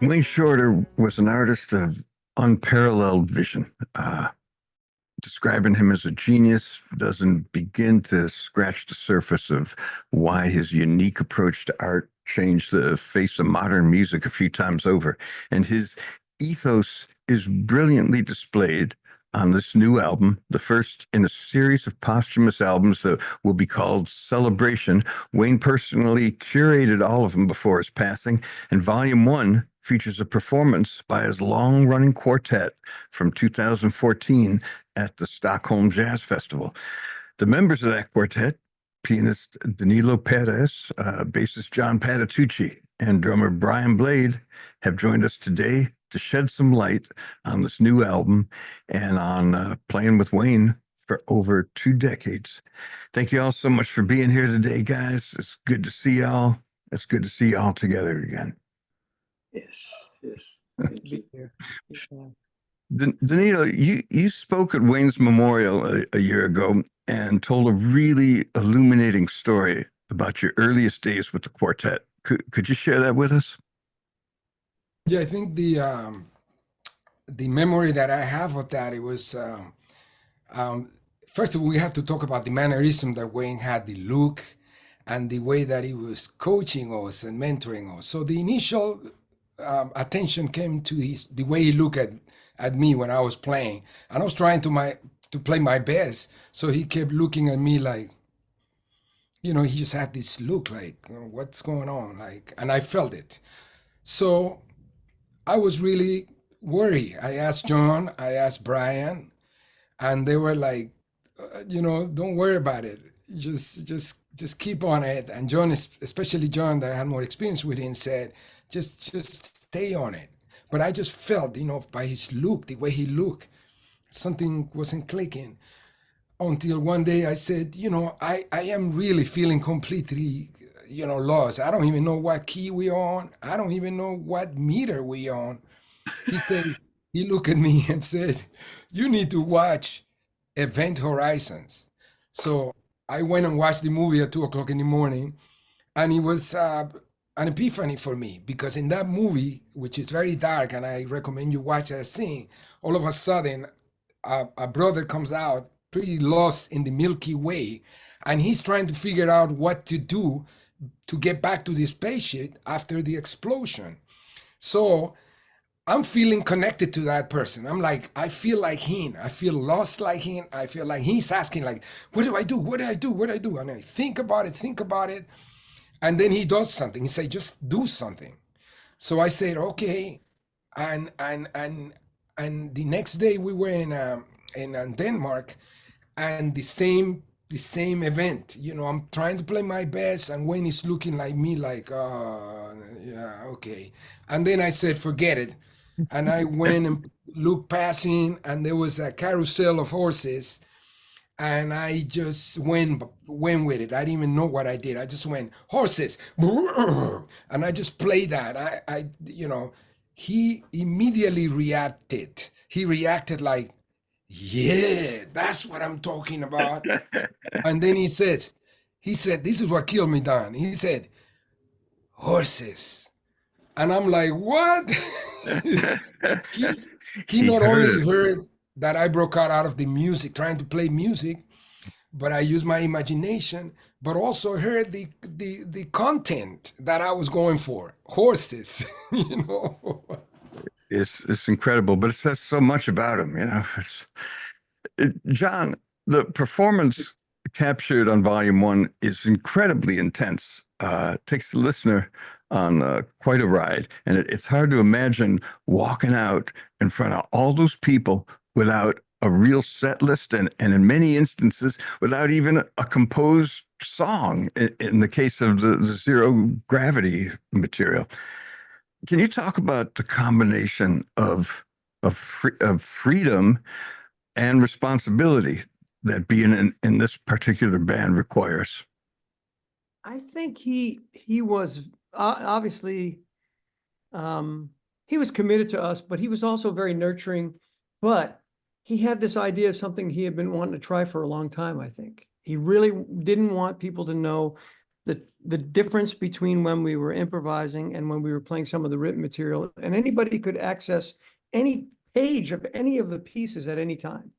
Wayne Shorter was an artist of unparalleled vision. Describing him as a genius doesn't begin to scratch the surface of why his unique approach to art changed the face of modern music a few times over. And his ethos is brilliantly displayed on this new album, the first in a series of posthumous albums that will be called Celebration. Wayne personally curated all of them before his passing, and Volume 1 features a performance by his long-running quartet from 2014 at the Stockholm Jazz Festival. The members of that quartet, pianist Danilo Perez, bassist John Patitucci, and drummer Brian Blade, have joined us today to shed some light on this new album and on playing with Wayne for over 2 decades. Thank you all so much for being here today, guys. It's good to see y'all. It's good to see y'all together again. Yes. Good to be here. Danilo, you spoke at Wayne's memorial a year ago and told a really illuminating story about your earliest days with the quartet. Could you share that with us? Yeah, I think the memory that I have of that, it was first of all, we have to talk about the mannerism that Wayne had, the look and the way that he was coaching us and mentoring us. So the initial attention came to the way he looked at me when I was playing, and I was trying to play my best. So he kept looking at me like, he just had this look like, what's going on? Like, and I felt it. So I was really worried. I asked John, I asked Brian, and they were like, don't worry about it. Just keep on it. And John, especially John, that had more experience with him, said, just stay on it. But I just felt, by his look, the way he looked, something wasn't clicking. Until one day I said, I am really feeling completely, lost. I don't even know what key we on. I don't even know what meter we on. He looked at me and said, you need to watch Event Horizons. So I went and watched the movie at 2 o'clock in the morning, and it was an epiphany for me, because in that movie, which is very dark, and I recommend you watch that scene, all of a sudden, a brother comes out pretty lost in the Milky Way, and he's trying to figure out what to do to get back to the spaceship after the explosion. So I'm feeling connected to that person. I'm like, I feel like him. I feel lost like him. I feel like he's asking, like, what do I do? What do I do? What do I do? And I think about it. And then he does something. He said, just do something. So I said, okay. And the next day we were in Denmark, and the same event. I'm trying to play my best, and Wayne is looking like me, like, yeah, okay. And then I said, forget it. And I went and looked passing, and there was a carousel of horses, and I just went with it. I didn't even know what I did. I just went horses, and I just played that. He immediately reacted. He reacted like, yeah, that's what I'm talking about. And then he said, this is what killed me, Don. He said, horses. And I'm like, what? he not only heard that I broke out of the music, trying to play music, but I used my imagination, but also heard the content that I was going for, horses, It's incredible, but it says so much about him, John, the performance captured on Volume 1 is incredibly intense. Takes the listener on quite a ride, and it's hard to imagine walking out in front of all those people without a real set list, and in many instances without even a composed song in the case of the zero gravity material. Can you talk about the combination of freedom and responsibility that being in this particular band requires? I think he was obviously he was committed to us, but he was also very nurturing. But he had this idea of something he had been wanting to try for a long time. I think he really didn't want people to know the difference between when we were improvising and when we were playing some of the written material, and anybody could access any page of any of the pieces at any time.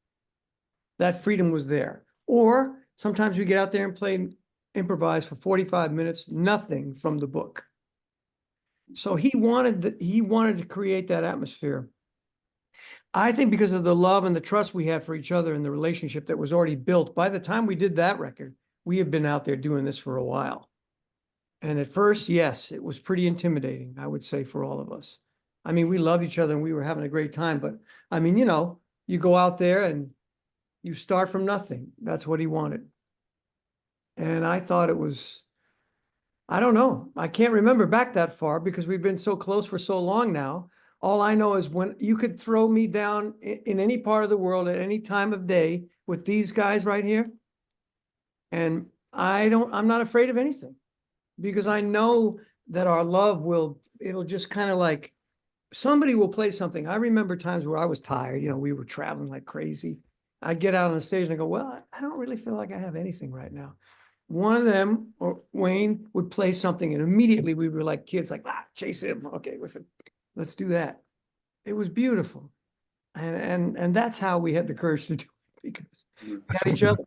That freedom was there. Or sometimes we get out there and improvise for 45 minutes, nothing from the book. So he wanted to create that atmosphere. I think because of the love and the trust we had for each other and the relationship that was already built, by the time we did that record, we had been out there doing this for a while. And at first, yes, it was pretty intimidating, I would say, for all of us. I mean, we loved each other and we were having a great time, but I mean, you know, you go out there and you start from nothing. That's what he wanted. And I thought it was, I don't know. I can't remember back that far because we've been so close for so long now. All I know is when you could throw me down in any part of the world at any time of day with these guys right here. And I'm not afraid of anything because I know that our love it'll just kind of like, somebody will play something. I remember times where I was tired, you know, we were traveling like crazy. I'd get out on the stage and I go, well, I don't really feel like I have anything right now. One of them, or Wayne, would play something and immediately we were like kids, like, chase him. Okay, listen, let's do that. It was beautiful. And that's how we had the courage to do it because we had each other.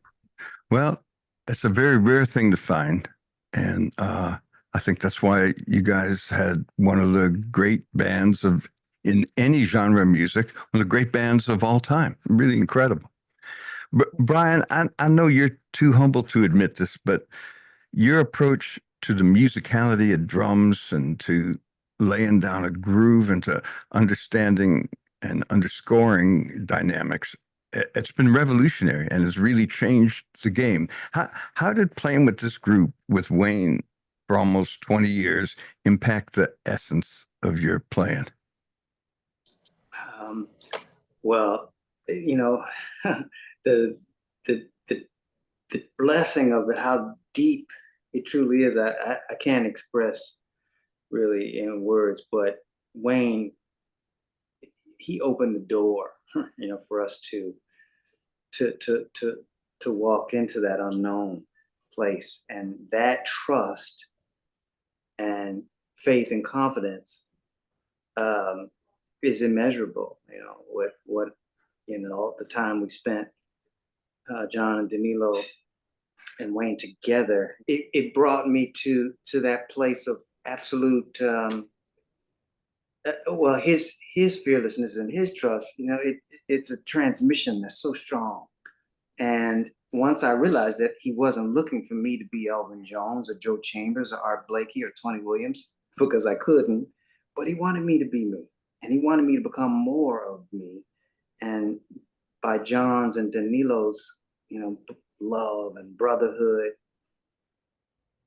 Well, it's a very rare thing to find. And I think that's why you guys had one of the great bands in any genre of music, one of the great bands of all time. Really incredible. But Brian, I know you're too humble to admit this, but your approach to the musicality of drums and to laying down a groove and to understanding and underscoring dynamics, it's been revolutionary and has really changed the game. How did playing with this group with Wayne for almost 20 years impact the essence of your playing? Well, you know, the blessing of it, how deep it truly is, I can't express really in words, but Wayne, he opened the door, you know, for us to walk into that unknown place, and that trust and faith and confidence is immeasurable. You know, what you know, the time we spent, John and Danilo and Wayne together, it brought me to that place of absolute well, his fearlessness and his trust. You know, it's a transmission that's so strong. And once I realized that he wasn't looking for me to be Elvin Jones or Joe Chambers or Art Blakey or Tony Williams, because I couldn't, but he wanted me to be me, and he wanted me to become more of me. And by John's and Danilo's, you know, love and brotherhood,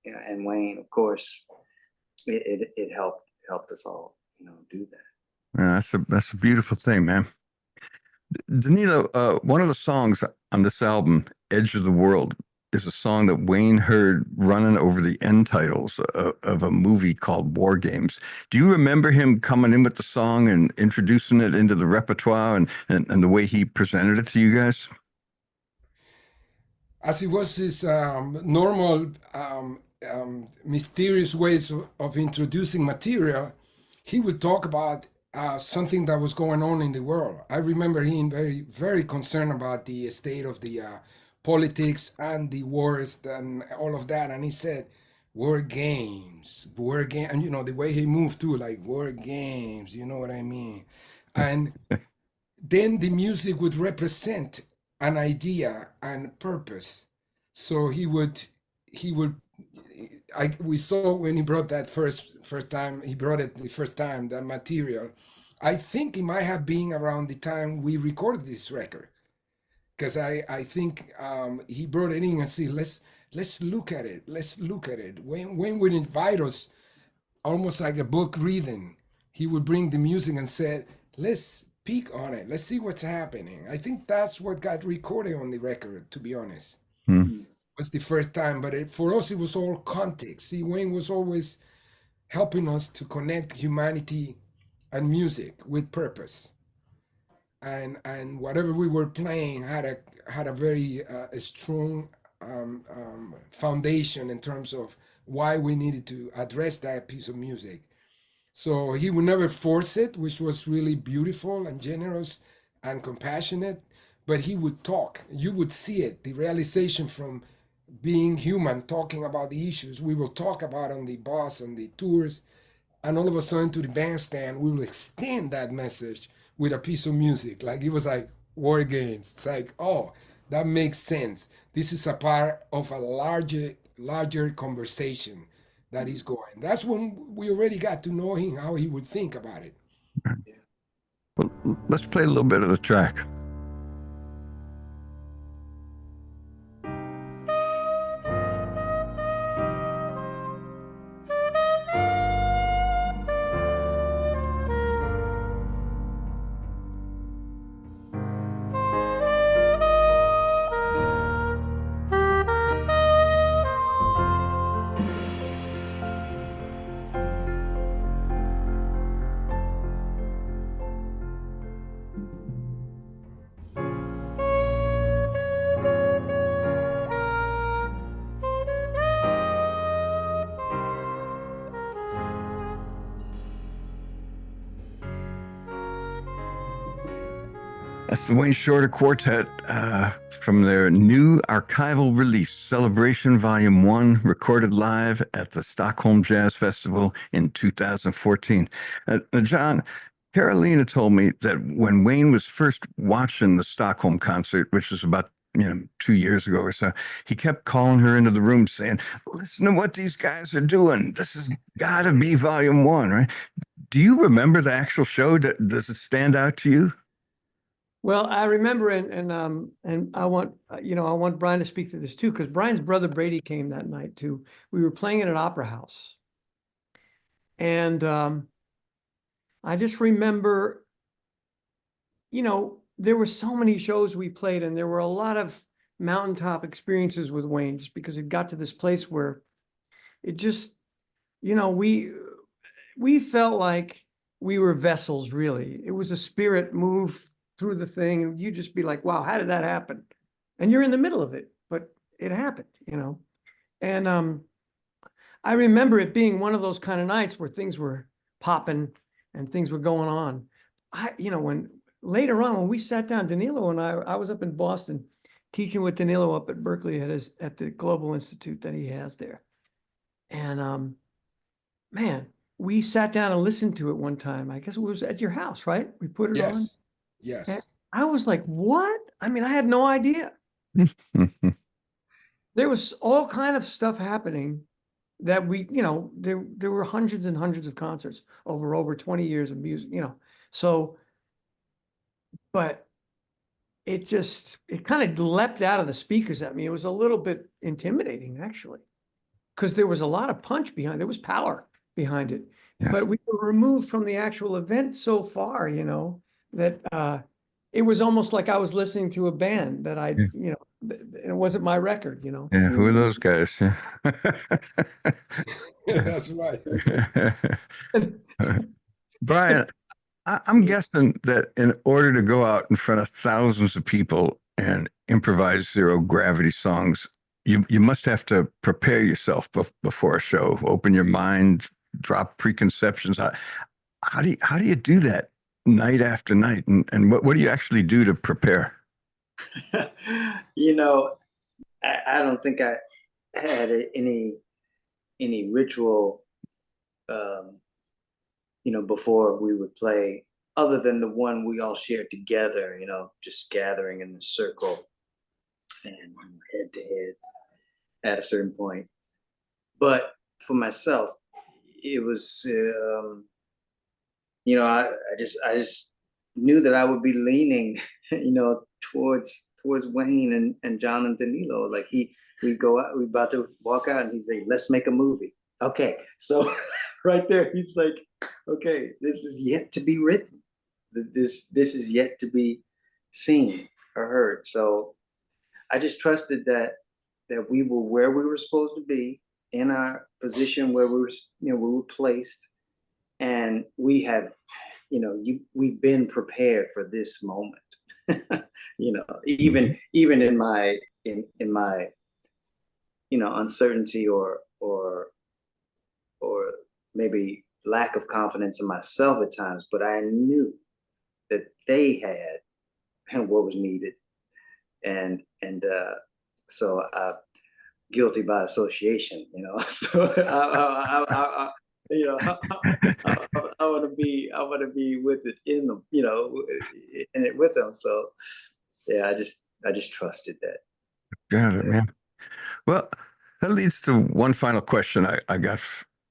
you know, and Wayne, of course, it helped us all, you know, do that. Yeah, that's a beautiful thing, man. Danilo, one of the songs on this album, Edge of the World, is a song that Wayne heard running over the end titles of a movie called War Games. Do you remember him coming in with the song and introducing it into the repertoire and the way he presented it to you guys? As it was his normal mysterious ways of introducing material, he would talk about something that was going on in the world. I remember him very, very concerned about the state of the politics and the wars and all of that. And he said, war games, and you know, the way he moved too, like war games, you know what I mean? And then the music would represent an idea and purpose. So we saw when he brought that first time, he brought it the first time, that material. I think it might have been around the time we recorded this record, because I think he brought it in and said, let's look at it, When would invite us, almost like a book reading. He would bring the music and said, let's peek on it, let's see what's happening. I think that's what got recorded on the record, to be honest. Was the first time, but for us it was all context. See, Wayne was always helping us to connect humanity and music with purpose, and whatever we were playing had a very strong foundation in terms of why we needed to address that piece of music. So he would never force it, which was really beautiful and generous and compassionate. But he would talk. You would see it, the realization from being human, talking about the issues we will talk about on the bus, on the tours, and all of a sudden to the bandstand, we will extend that message with a piece of music. Like it was like war games. It's like, oh, that makes sense. This is a part of a larger conversation that is going. That's when we already got to know him, how he would think about it. Well, let's play a little bit of the track. That's the Wayne Shorter Quartet from their new archival release, Celebration Volume 1, recorded live at the Stockholm Jazz Festival in 2014. John, Carolina told me that when Wayne was first watching the Stockholm concert, which was about 2 years ago or so, he kept calling her into the room saying, listen to what these guys are doing. This has got to be Volume 1, right? Do you remember the actual show? Does it stand out to you? Well, I remember, and I want I want Brian to speak to this too, because Brian's brother Brady came that night too. We were playing it at Opera House, and I just remember, there were so many shows we played, and there were a lot of mountaintop experiences with Wayne, just because it got to this place where it just, we felt like we were vessels. Really, it was a spirit move through the thing, and you just be like, wow, how did that happen? And you're in the middle of it, but it happened, And I remember it being one of those kind of nights where things were popping and things were going on. When later on, when we sat down, Danilo and I was up in Boston teaching with Danilo up at Berkeley at the Global Institute that he has there. And man, we sat down and listened to it one time. I guess it was at your house, right? We put it on. Yes. And I was like, what? I mean, I had no idea. There was all kind of stuff happening that there were hundreds and hundreds of concerts over 20 years of music, So, but it kind of leapt out of the speakers at me. It was a little bit intimidating, actually, because there was a lot of punch behind it. There was power behind it. Yes. But we were removed from the actual event so far, that it was almost like I was listening to a band that it wasn't my record, Yeah, who are those guys? That's right. Brian, I'm guessing that in order to go out in front of thousands of people and improvise zero gravity songs, you must have to prepare yourself before a show, open your mind, drop preconceptions. How do you do that night after night? And what do you actually do to prepare? I don't think I had any ritual, before we would play, other than the one we all shared together, just gathering in the circle and head to head at a certain point. But for myself, it was, I just knew that I would be leaning, towards Wayne and John and Danilo. Like we go out, we about to walk out, and he'd say, "Let's make a movie." Okay, so right there, he's like, "Okay, this is yet to be written. This is yet to be seen or heard." So I just trusted that we were where we were supposed to be, in our position where we were placed, and we had, we've been prepared for this moment. Even in my uncertainty or or maybe lack of confidence in myself at times, but I knew that they had and what was needed. And so guilty by association, you know. So you know, I want to be with it in them, you know, in it with them. So yeah, I just trusted that. Got it, man. Well, that leads to one final question I got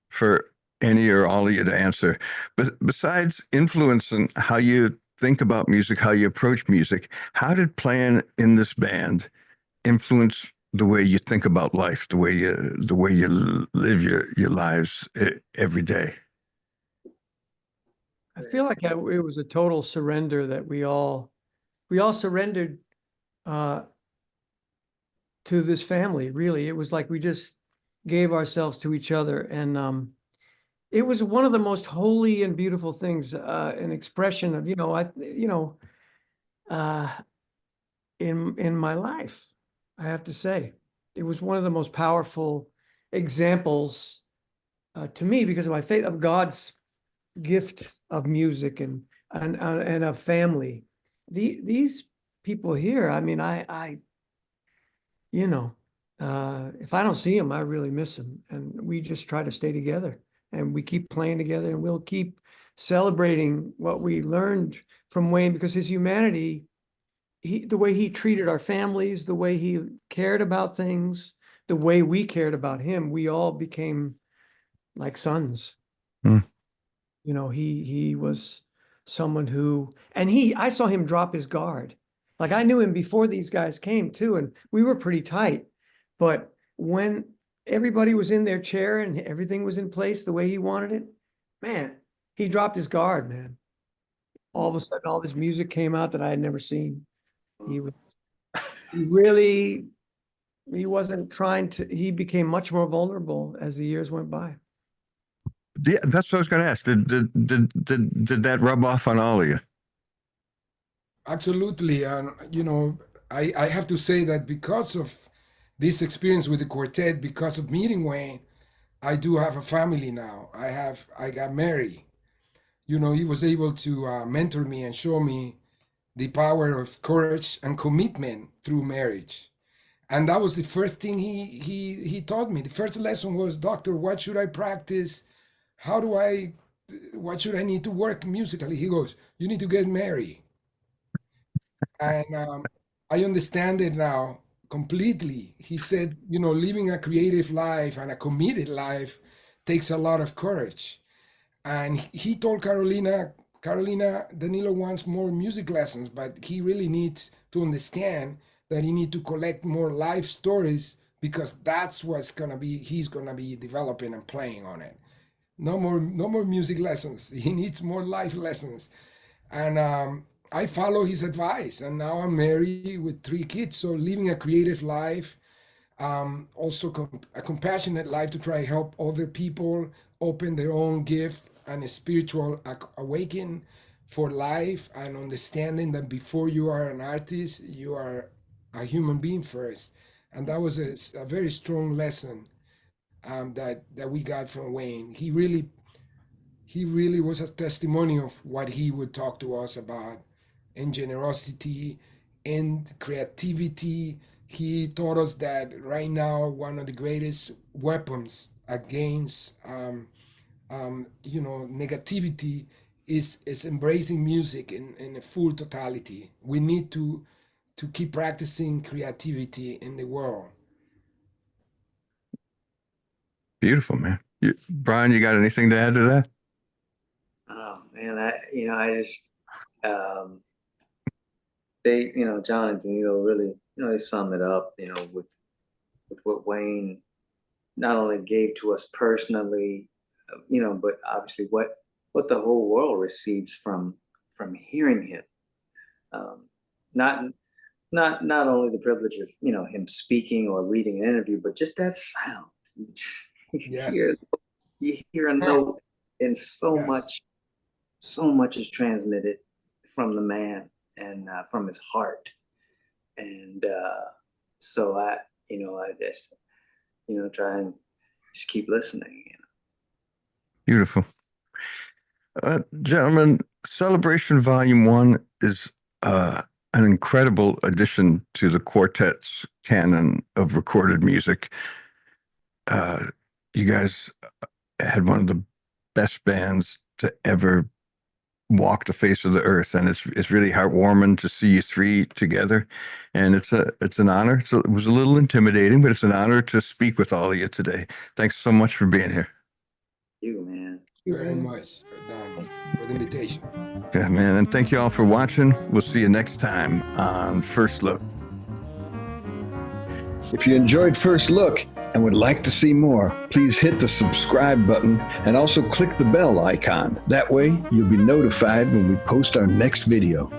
for any or all of you to answer. But besides influencing how you think about music, how you approach music, how did playing in this band influence the way you think about life, the way you live your lives every day? I feel like it was a total surrender that we all surrendered to this family. Really, it was like we just gave ourselves to each other, and it was one of the most holy and beautiful things, an expression of, in my life. I have to say, it was one of the most powerful examples to me because of my faith of God's gift of music and of family. These people here, I mean, if I don't see them, I really miss them. And we just try to stay together and we keep playing together and we'll keep celebrating what we learned from Wayne because his humanity, the way he treated our families, the way he cared about things, the way we cared about him, we all became like sons. Hmm. You know, he was someone who, and I saw him drop his guard. Like I knew him before these guys came too, and we were pretty tight. But when everybody was in their chair and everything was in place the way he wanted it, man, he dropped his guard, man. All of a sudden, all this music came out that I had never seen. He really, he wasn't trying to, he became much more vulnerable as the years went by. Yeah, that's what I was going to ask. Did that rub off on all of you? Absolutely. And, I have to say that because of this experience with the quartet, because of meeting Wayne, I do have a family now. I got married. He was able to mentor me and show me the power of courage and commitment through marriage. And that was the first thing he taught me. The first lesson was, Doctor, what should I practice? What should I need to work musically? He goes, you need to get married. And I understand it now completely. He said, living a creative life and a committed life takes a lot of courage. And he told Carolina, Danilo wants more music lessons, but he really needs to understand that he need to collect more life stories because that's he's gonna be developing and playing on it. No more music lessons. He needs more life lessons. And I follow his advice, and now I'm married with 3 kids. So living a creative life, also a compassionate life to try help other people open their own gift and a spiritual awakening for life, and understanding that before you are an artist, you are a human being first. And that was a very strong lesson that we got from Wayne. He really was a testimony of what he would talk to us about in generosity and creativity. He taught us that right now one of the greatest weapons against negativity is embracing music in a full totality. We need to keep practicing creativity in the world. Beautiful, man. Brian, you got anything to add to that? Oh man, I just they, John and Danilo really, they sum it up, with what Wayne not only gave to us personally, but obviously what the whole world receives from hearing him. Not not only the privilege of him speaking or reading an interview, but just that sound. You hear Yes. you hear a note, and Yeah. so much is transmitted from the man and from his heart. And so I just try and just keep listening. Beautiful. Gentlemen, Celebration Volume 1 is an incredible addition to the quartet's canon of recorded music. You guys had one of the best bands to ever walk the face of the earth, and it's really heartwarming to see you three together, and it's an honor. So it was a little intimidating, but it's an honor to speak with all of you today. Thanks so much for being here. You, man. Very much, Dan, for the invitation. Yeah, man, and thank you all for watching. We'll see you next time on First Look. If you enjoyed First Look and would like to see more, please hit the subscribe button and also click the bell icon. That way, you'll be notified when we post our next video.